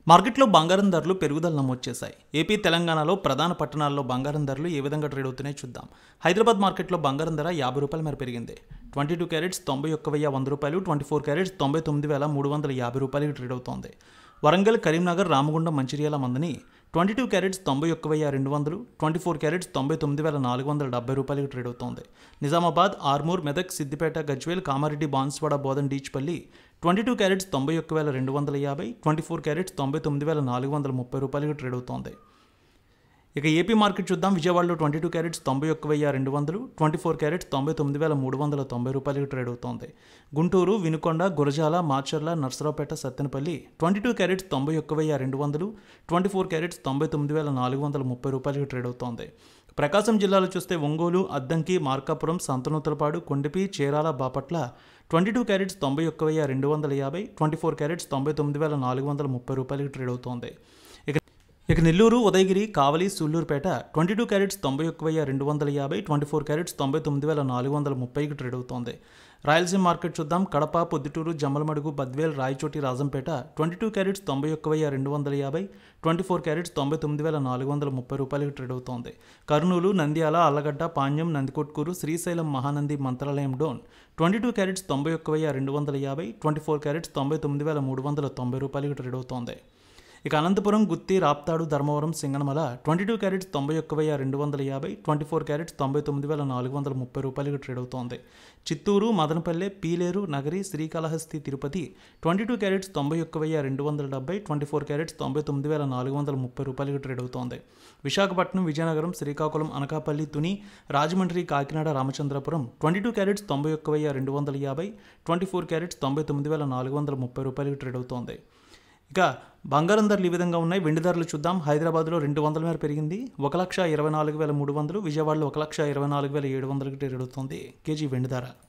మార్కెట్లో బంగారం ధరలు పెరుగుదల నమోదు చేశాయి. ఏపీ, తెలంగాణలో ప్రధాన పట్టణాల్లో బంగారం ధరలు ఏ విధంగా ట్రేడ్ అవుతున్నాయో చూద్దాం. హైదరాబాద్ మార్కెట్లో బంగారం ధర ₹50 మేర పెరిగింది. 22 క్యారెట్స్ 91,100, 24 క్యారెట్స్ ₹99,350 ట్రేడ్ అవుతోంది. వరంగల్, కరీంనగర్, రామగుండం, మంచిర్యాల మందని 22 క్యారెట్స్ 91,200, 24 క్యారెట్స్ ₹99,470 ట్రేడ్ అవుతోంది. Nizamabad, Armoor, Medak, Siddipet, Gajwel, Kamareddy, Banswada, Bodhan, Dichpally 22 carats ₹91,250, 24 carats ₹99,430 trade అవుతోంది. ఇక ఏపీ మార్కెట్ చూద్దాం. విజయవాడలో 22 క్యారెట్స్ ₹91,200, 24 క్యారెట్స్ ₹99,390 ట్రేడ్ అవుతోంది. Guntur, Vinukonda, Gurazala, Macherla, Narasaraopet, Sattenapalli 22 carats ₹91,200, 24 carats ₹99,430 trade అవుతోంది. ప్రకాశం జిల్లాలో చూస్తే Ongole, Addanki, Markapuram, Santhanuthalapadu, Kondapi, Chirala, Bapatla 22 carats ₹91,250, 24 carats ₹99,430 trade అవుతోంది. ఇక Nellore, Udayagiri, Kavali, Sullurpeta 22 carats ₹91,250, 24 carats ₹99,430 trade అవుతోంది. రాయలసీమ మార్కెట్ చూద్దాం. Kadapa, Proddatur, Jammalamadugu, Badvel, Rayachoti, Rajampet 22 carats ₹91,250, 24 carats ₹99,430 trade అవుతోంది. Kurnool, Nandyal, Allagadda, Panyam, Nandikotkur, Srisailam, Mahanandi, Mantralayam Dhone 22 carats ₹91,250, 24 carats ₹99,390 trade అవుతోంది. ఇక Anantapuram, Gooty, Raptadu, Dharmavaram, Singanamala 22 carats ₹91,250, 24 carats ₹99,430 trade అవుతోంది. Chittoor, Madanapalle, Pileru, Nagari, Srikalahasti, Tirupati 22 carats ₹91,270, 24 carats ₹99,430 trade అవుతోంది. Visakhapatnam, Vizianagaram, Srikakulam, Anakapalli, Tuni, Rajahmundry, Kakinada, Ramachandrapuram 22 carats ₹91,250, 24 carats ₹99,430 trade అవుతోంది. ఇక బంగారం ధరలు ఈ విధంగా ఉన్నాయి. వెండి ధరలు చూద్దాం. హైదరాబాద్లో 200 మేర పెరిగింది. 1,24,300, విజయవాడలో 1,24,700 ట్రేడ్ అవుతోంది కేజీ వెండి ధర.